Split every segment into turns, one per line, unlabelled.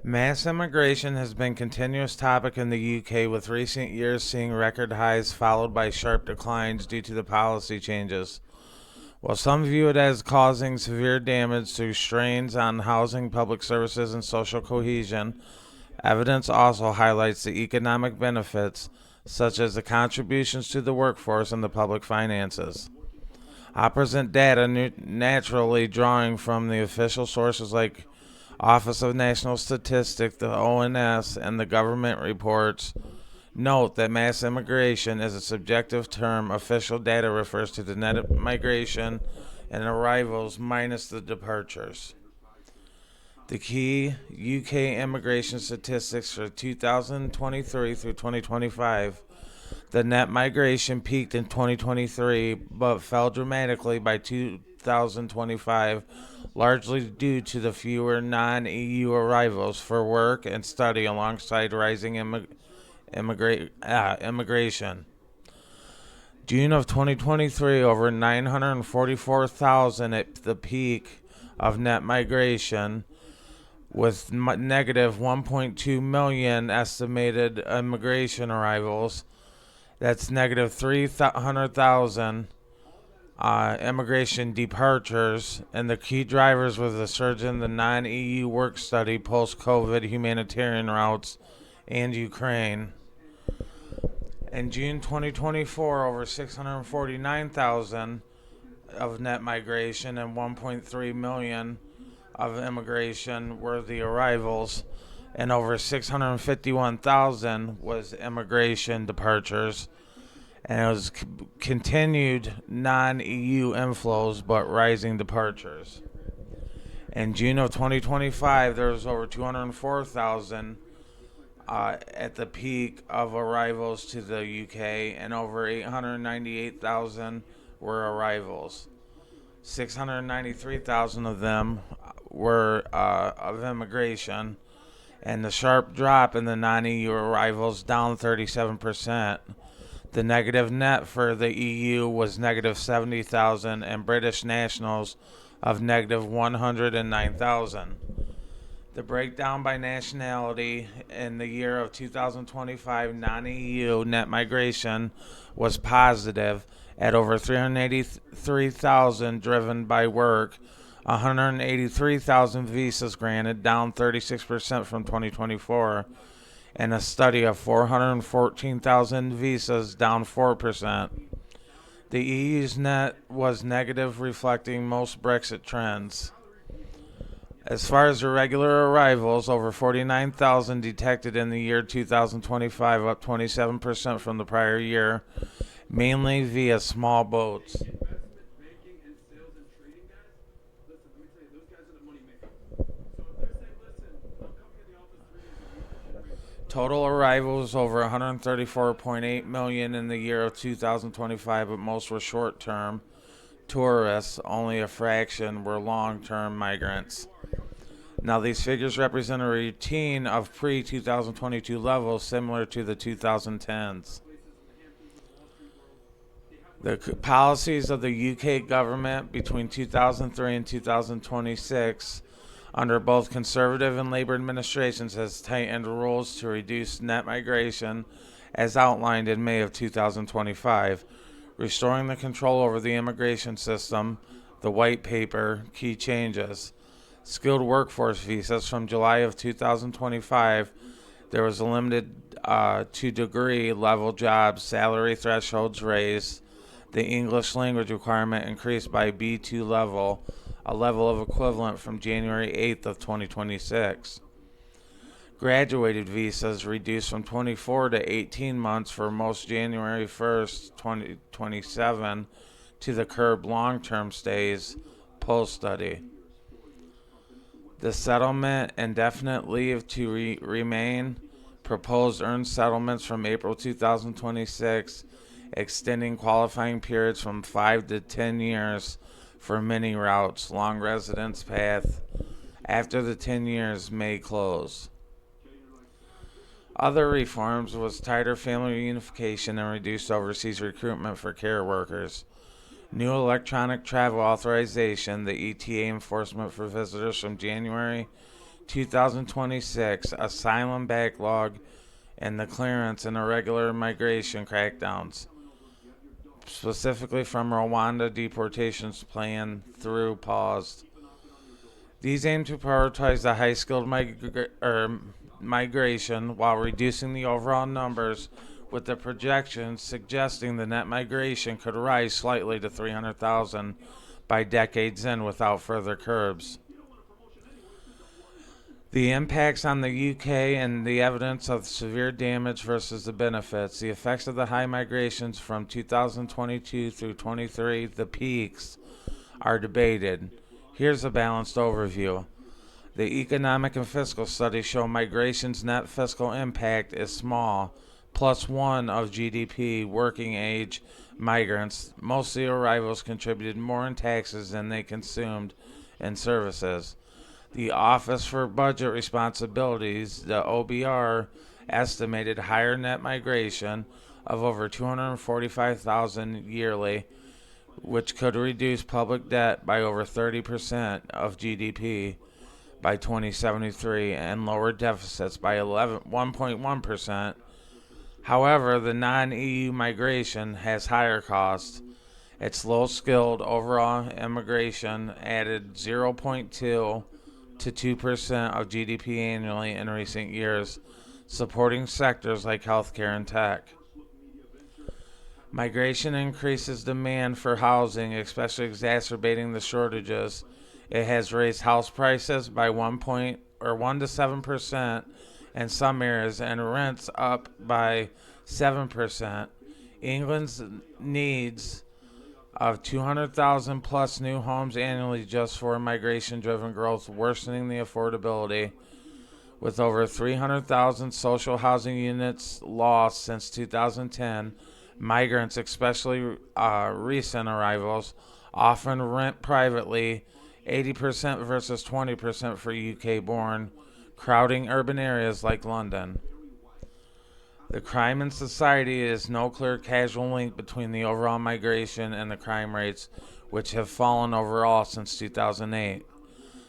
Mass immigration has been a continuous topic in the UK, with recent years seeing record highs followed by sharp declines due to the policy changes. While some view it as causing severe damage through strains on housing, public services, and social cohesion, evidence also highlights the economic benefits, such as the contributions to the workforce and the public finances. I present data naturally drawing from the official sources like Office of National Statistics, the ONS, and the government reports. Note that mass immigration is a subjective term. Official data refers to the net migration and arrivals minus the departures. The key UK immigration statistics for 2023 through 2025. The net migration peaked in 2023 but fell dramatically by 2025, largely due to the fewer non EU arrivals for work and study alongside rising immigration. June of 2023, over 944,000 at the peak of net migration, with negative 1.2 million estimated immigration arrivals. That's negative 300,000 immigration departures, and the key drivers were the surge in the non EU work study, post COVID humanitarian routes, and Ukraine. In June 2024, over 649,000 of net migration and 1.3 million of immigration were the arrivals, and over 651,000 was immigration departures, and it was continued non-EU inflows but rising departures. In June of 2025, there was over 204,000 at the peak of arrivals to the UK, and over 898,000 were arrivals. 693,000 of them were of immigration, and the sharp drop in the non-EU arrivals, down 37%. The negative net for the EU was negative 70,000, and British nationals of negative 109,000. The breakdown by nationality in the year of 2025, non-EU net migration was positive at over 383,000, driven by work, 183,000 visas granted, down 36% from 2024, and a study of 414,000 visas, down 4%. The EU's net was negative, reflecting most Brexit trends. As far as irregular arrivals, over 49,000 detected in the year 2025, up 27% from the prior year, mainly via small boats. Total arrivals over 134.8 million in the year of 2025, but most were short-term tourists. Only a fraction were long-term migrants. Now, these figures represent a routine of pre-2022 levels similar to the 2010s. The policies of the UK government between 2003 and 2026 under both Conservative and Labour administrations has tightened rules to reduce net migration, as outlined in May of 2025, restoring the control over the immigration system. The white paper, key changes. Skilled workforce visas from July of 2025, there was a limited to degree level jobs, salary thresholds raised, the English language requirement increased by B2 level, a level of equivalent from January 8th of 2026. Graduated visas reduced from 24 to 18 months for most January 1st, 2027 to the curb long-term stays post-study. The settlement indefinite leave to remain, proposed earned settlements from April 2026, extending qualifying periods from 5 to 10 years for many routes, long residence path after the 10 years may close. Other reforms was tighter family reunification and reduced overseas recruitment for care workers. New electronic travel authorization, the ETA enforcement for visitors from January 2026 asylum backlog and the clearance and irregular migration crackdowns, specifically from Rwanda deportations plan through paused. These aim to prioritize the high-skilled migration while reducing the overall numbers, with the projections suggesting the net migration could rise slightly to 300,000 by decade's end without further curbs. The impacts on the UK and the evidence of severe damage versus the benefits. The effects of the high migrations from 2022 through 23, the peaks, are debated. Here's a balanced overview. The economic and fiscal studies show migration's net fiscal impact is small, +1 of GDP working age migrants. Most of the arrivals contributed more in taxes than they consumed in services. The Office for Budget Responsibilities, the OBR, estimated higher net migration of over 245,000 yearly, which could reduce public debt by over 30% of GDP by 2073 and lower deficits by 1.1%. However, the non-EU migration has higher costs. Its low-skilled overall immigration added 0.2 to 2% of GDP annually in recent years, supporting sectors like healthcare and tech. Migration increases demand for housing, especially exacerbating the shortages. It has raised house prices by 1 to 7% in some areas and rents up by 7%. England's needs of 200,000 plus new homes annually just for migration-driven growth, worsening the affordability. With over 300,000 social housing units lost since 2010, migrants, especially recent arrivals, often rent privately, 80% versus 20% for UK-born, crowding urban areas like London. The crime in society is no clear causal link between the overall migration and the crime rates, which have fallen overall since 2008.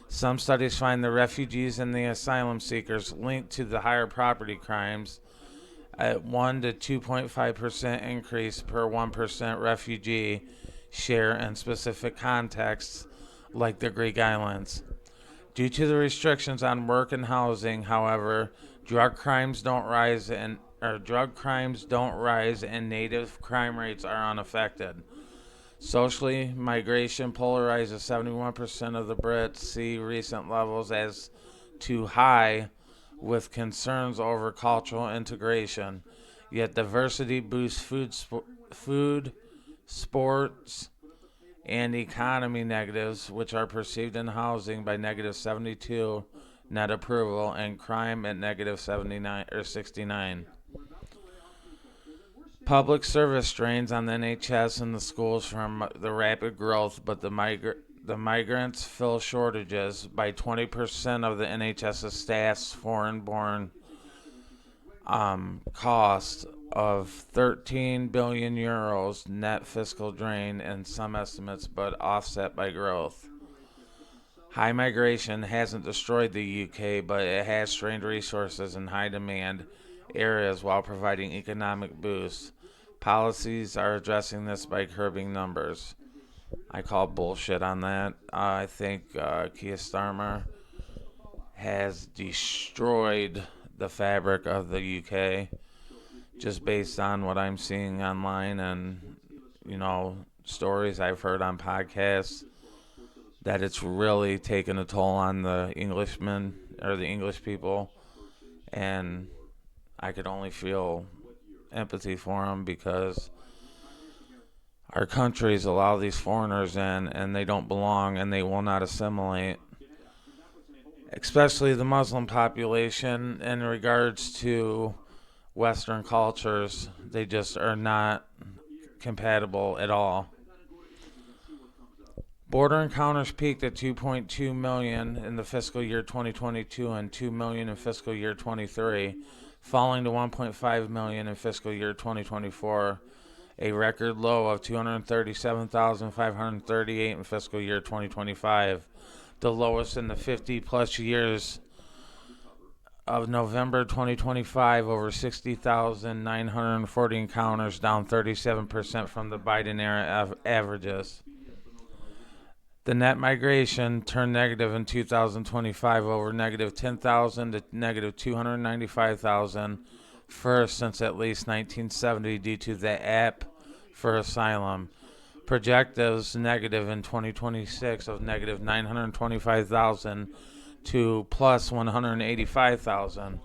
Some studies find the refugees and the asylum seekers linked to the higher property crimes at 1 to 2.5% increase per 1% refugee share in specific contexts like the Greek islands. Due to the restrictions on work and housing, however, drug crimes don't rise and native crime rates are unaffected. Socially, migration polarizes 71% of the Brits see recent levels as too high, with concerns over cultural integration. Yet diversity boosts food, sports, and economy negatives, which are perceived in housing by -72 net approval and crime at -79 or 69. Public service strains on the NHS and the schools from the rapid growth, but the migrants fill shortages by 20% of the NHS's staff's foreign-born cost of 13 billion euros net fiscal drain in some estimates, but offset by growth. High migration hasn't destroyed the UK, but it has strained resources in high demand areas while providing economic boosts. Policies are addressing this by curbing numbers. I call bullshit on that. I think Keir Starmer has destroyed the fabric of the UK, just based on what I'm seeing online and, stories I've heard on podcasts, that it's really taken a toll on the Englishmen or the English people. And I could only feel empathy for them because our countries allow these foreigners in and they don't belong and they will not assimilate, especially the Muslim population. In regards to Western cultures, they just are not compatible at all. Border encounters peaked at 2.2 million in the fiscal year 2022 and 2 million in fiscal year 23, falling to 1.5 million in fiscal year 2024, a record low of 237,538 in fiscal year 2025, the lowest in the 50 plus years of November 2025, over 60,940 encounters, down 37% from the Biden era averages. The net migration turned negative in 2025, over negative 10,000 to negative 295,000, first since at least 1970 due to the app for asylum. Projectives negative in 2026 of negative 925,000 to plus 185,000.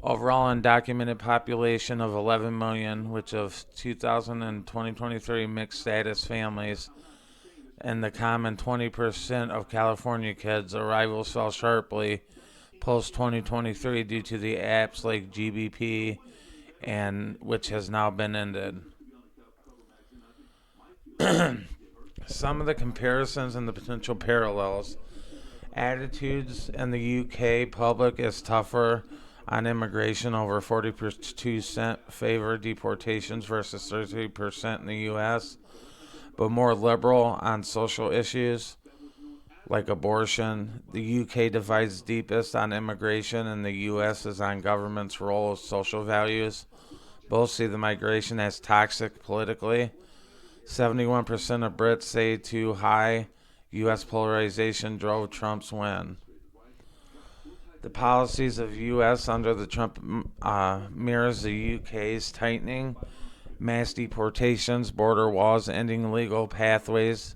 Overall undocumented population of 11 million, which of 2000 and 2023 mixed status families, and the common 20% of California kids. Arrivals fell sharply post 2023 due to the apps like GBP, and which has now been ended. Some of the comparisons and the potential parallels. Attitudes in the UK public is tougher on immigration. Over 42% favor deportations versus 33% in the U.S., but more liberal on social issues like abortion. The UK divides deepest on immigration, and the U.S. is on government's role of social values. Both see the migration as toxic politically. 71% of Brits say too high U.S. polarization drove Trump's win. The policies of U.S. under the Trump mirrors the U.K.'s tightening, mass deportations, border walls, ending legal pathways.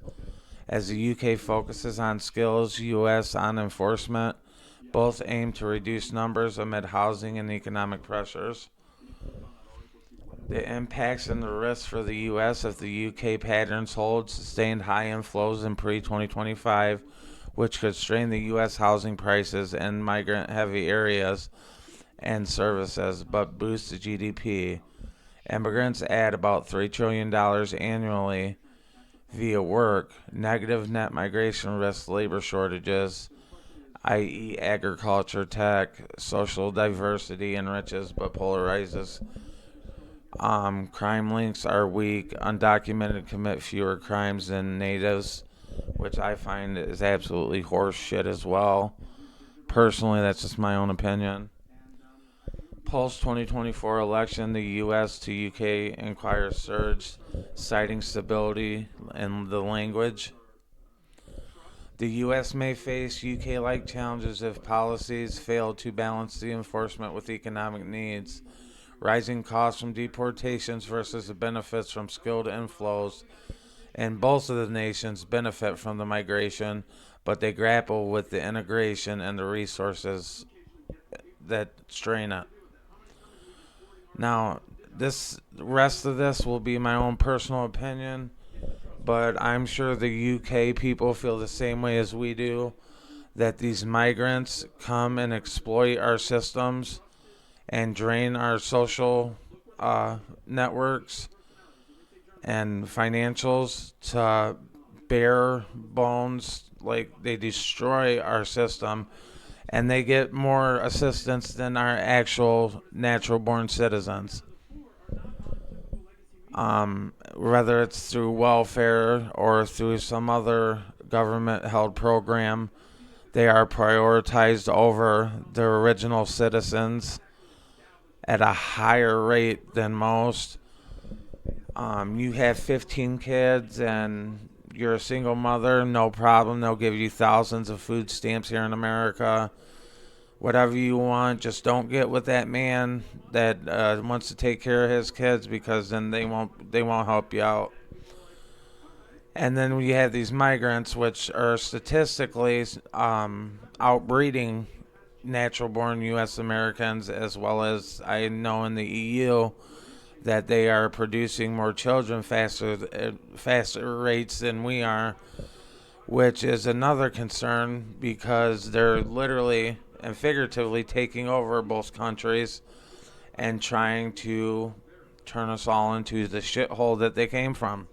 As the U.K. focuses on skills, U.S. on enforcement. Both aim to reduce numbers amid housing and economic pressures. The impacts and the risks for the U.S. if the U.K. patterns hold. Sustained high inflows in pre-2025, which could strain the U.S. housing prices in migrant-heavy areas and services, but boost the GDP. Immigrants add about $3 trillion annually via work. Negative net migration risks labor shortages, i.e. agriculture, tech, social diversity enriches but polarizes. Crime links are weak. Undocumented commit fewer crimes than natives, which I find is absolutely horse shit as well. Personally, that's just my own opinion. Post 2024 election, the U.S. to UK inquiry surged, citing stability in the language. The U.S. may face UK-like challenges if policies fail to balance the enforcement with economic needs. Rising costs from deportations versus the benefits from skilled inflows. And both of the nations benefit from the migration, but they grapple with the integration and the resources that strain it. Now, the rest of this will be my own personal opinion, but I'm sure the UK people feel the same way as we do, that these migrants come and exploit our systems and drain our social networks and financials to bare bones. Like, they destroy our system, and they get more assistance than our actual natural born citizens. Whether it's through welfare or through some other government held program, they are prioritized over their original citizens at a higher rate than most. You have 15 kids and you're a single mother, no problem. They'll give you thousands of food stamps here in America. Whatever you want, just don't get with that man that wants to take care of his kids, because then they won't help you out. And then we have these migrants, which are statistically outbreeding natural-born U.S. Americans, as well as I know in the EU that they are producing more children faster rates than we are, which is another concern, because they're literally and figuratively taking over both countries and trying to turn us all into the shithole that they came from.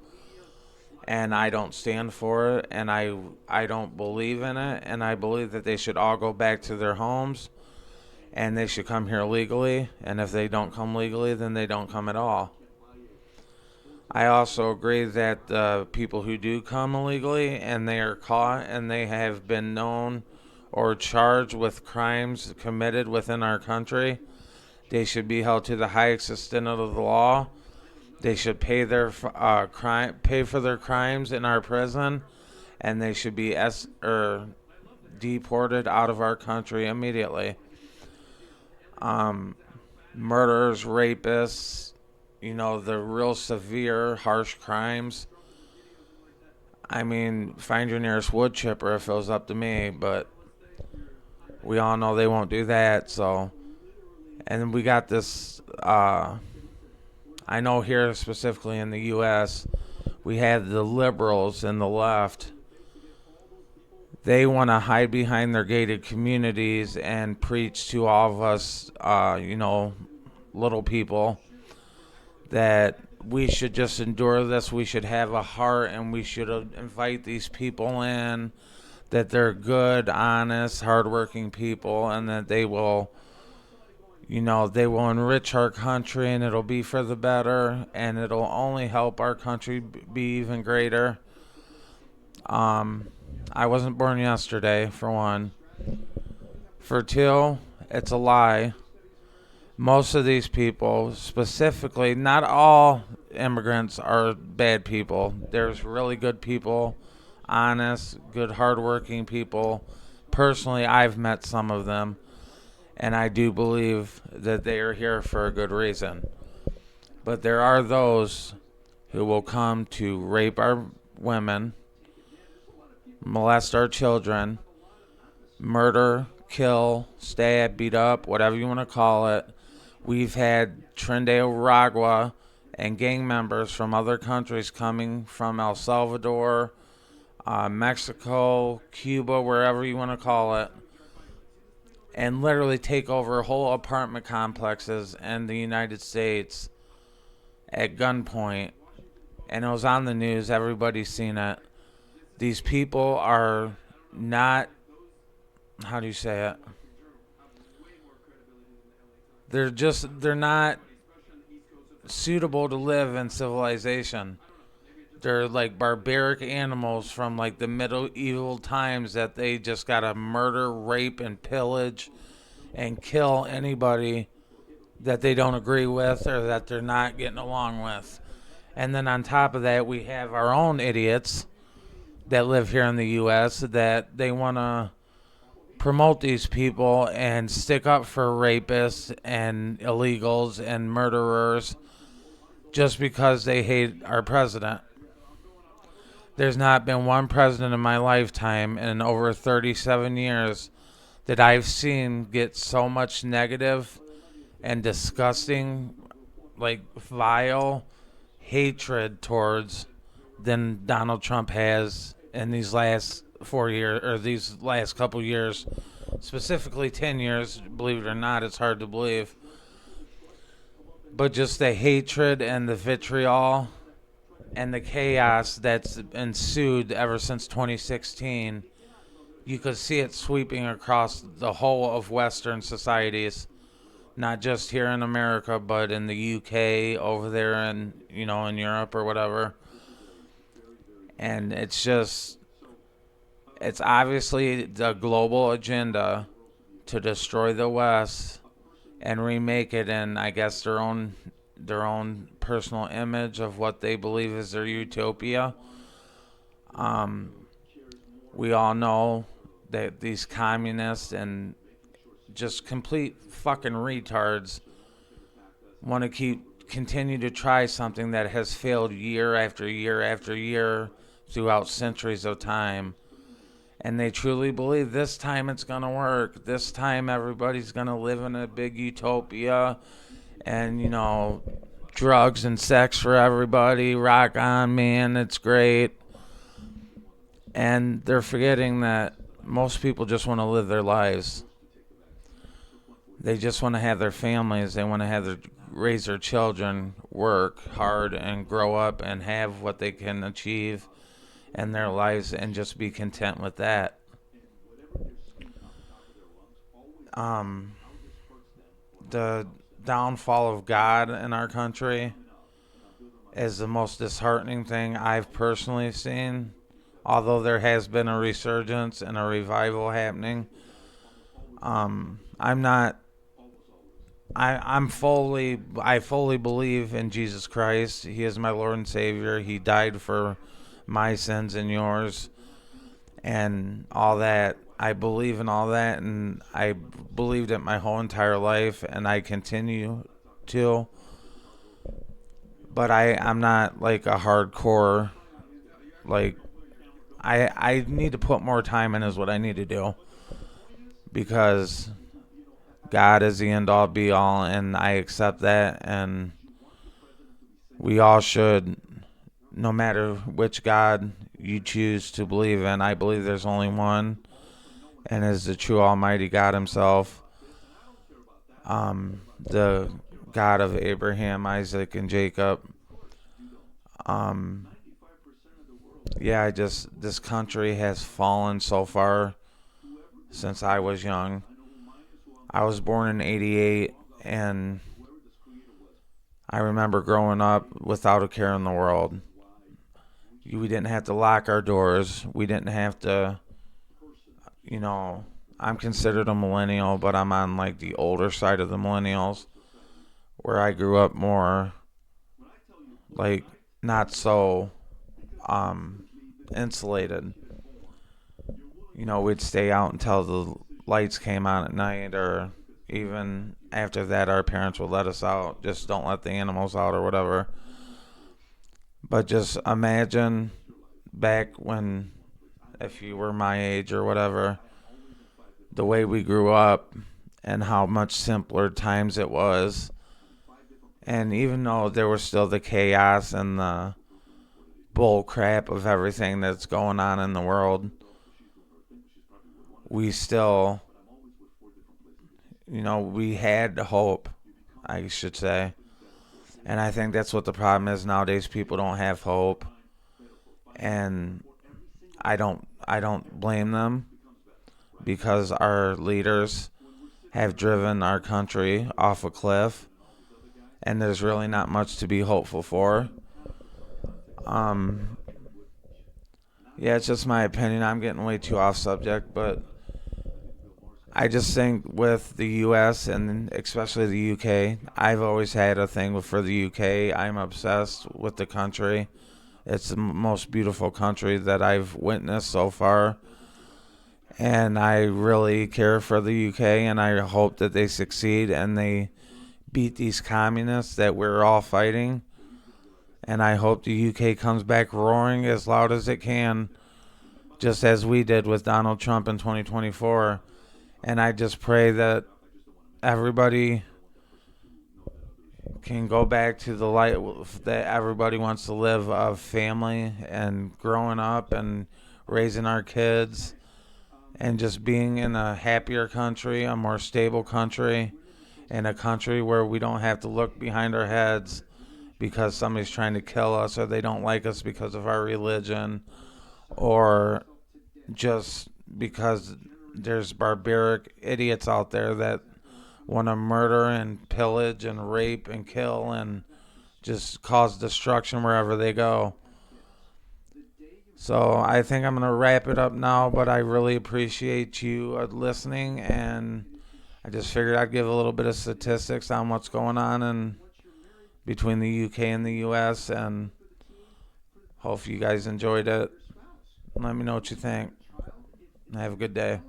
And I don't stand for it, and I don't believe in it, and I believe that they should all go back to their homes, and they should come here legally, and if they don't come legally, then they don't come at all. I also agree that people who do come illegally and they are caught and they have been known or charged with crimes committed within our country, they should be held to the highest extent of the law. They should pay pay for their crimes in our prison, and they should be deported out of our country immediately. Murderers, rapists, the real severe, harsh crimes. I mean, find your nearest wood chipper if it was up to me, but we all know they won't do that. So, and we got this. I know here specifically in the U.S., we have the liberals and the left. They want to hide behind their gated communities and preach to all of us, little people, that we should just endure this. We should have a heart, and we should invite these people in, that they're good, honest, hardworking people, and that they will enrich our country, and it'll be for the better, and it'll only help our country be even greater. I wasn't born yesterday, for one. For two, it's a lie. Most of these people, specifically, not all immigrants are bad people. There's really good people, honest, good, hardworking people. Personally, I've met some of them, and I do believe that they are here for a good reason. But there are those who will come to rape our women, molest our children, murder, kill, stab, beat up, whatever you want to call it. We've had Trinidad and gang members from other countries coming from El Salvador, Mexico, Cuba, wherever you want to call it, and literally take over whole apartment complexes in the United States at gunpoint. And it was on the news. Everybody's seen it. These people are not, how do you say it? They're not suitable to live in civilization. They're like barbaric animals from like the medieval times that they just gotta murder, rape, and pillage and kill anybody that they don't agree with or that they're not getting along with. And then on top of that, we have our own idiots that live here in the U.S. that they want to promote these people and stick up for rapists and illegals and murderers just because they hate our president. There's not been one president in my lifetime in over 37 years that I've seen get so much negative and disgusting, like vile hatred towards than Donald Trump has in these last 4 years, or these last couple years, specifically 10 years. Believe it or not, it's hard to believe. But just the hatred and the vitriol and the chaos that's ensued ever since 2016, you could see it sweeping across the whole of Western societies, not just here in America, but in the UK, over there in, in Europe or whatever. And it's obviously the global agenda to destroy the West and remake it in, I guess, their own personal image of what they believe is their utopia. We all know that these communists and just complete fucking retards want to continue to try something that has failed year after year after year throughout centuries of time. And they truly believe this time it's going to work. This time everybody's going to live in a big utopia and, drugs and sex for everybody. Rock on, man. It's great. And they're forgetting that most people just want to live their lives. They just want to have their families. They want to raise their children, work hard, and grow up and have what they can achieve in their lives and just be content with that. The downfall of God in our country is the most disheartening thing I've personally seen although there has been a resurgence and a revival happening. I'm not. I fully believe in Jesus Christ. He is my Lord and Savior. He died for my sins and yours and all that. I believe in all that, and I believed it my whole entire life, and I continue to. But I'm not like a hardcore, like, I need to put more time in is what I need to do, because God is the end all be all, and I accept that, and we all should, no matter which God you choose to believe in. I believe there's only one, and is the true Almighty God Himself, the God of Abraham, Isaac, and Jacob. Yeah, this country has fallen so far since I was young. I was born in '88, and I remember growing up without a care in the world. We didn't have to lock our doors. We didn't have to, you know, I'm considered a millennial, but I'm on like the older side of the millennials, where I grew up more like not so insulated. We'd stay out until the lights came on at night, or even after that, our parents would let us out. Just don't let the animals out or whatever. But just imagine back when, if you were my age or whatever, the way we grew up and how much simpler times it was. And even though there was still the chaos and the bull crap of everything that's going on in the world, we still, we had hope, I should say. And I think that's what the problem is nowadays. People don't have hope, and I don't blame them, because our leaders have driven our country off a cliff, and there's really not much to be hopeful for. Yeah, it's just my opinion. I'm getting way too off subject, but I just think with the U.S. and especially the U.K., I've always had a thing for the U.K. I'm obsessed with the country. It's the most beautiful country that I've witnessed so far. And I really care for the UK, and I hope that they succeed and they beat these communists that we're all fighting. And I hope the UK comes back roaring as loud as it can, just as we did with Donald Trump in 2024. And I just pray that everybody can go back to the light that everybody wants to live, of family and growing up and raising our kids and just being in a happier country, a more stable country, and a country where we don't have to look behind our heads because somebody's trying to kill us, or they don't like us because of our religion, or just because there's barbaric idiots out there that want to murder and pillage and rape and kill and just cause destruction wherever they go. So I think I'm going to wrap it up now, but I really appreciate you listening, and I just figured I'd give a little bit of statistics on what's going on between the UK and the U.S., and hope you guys enjoyed it. Let me know what you think. Have a good day.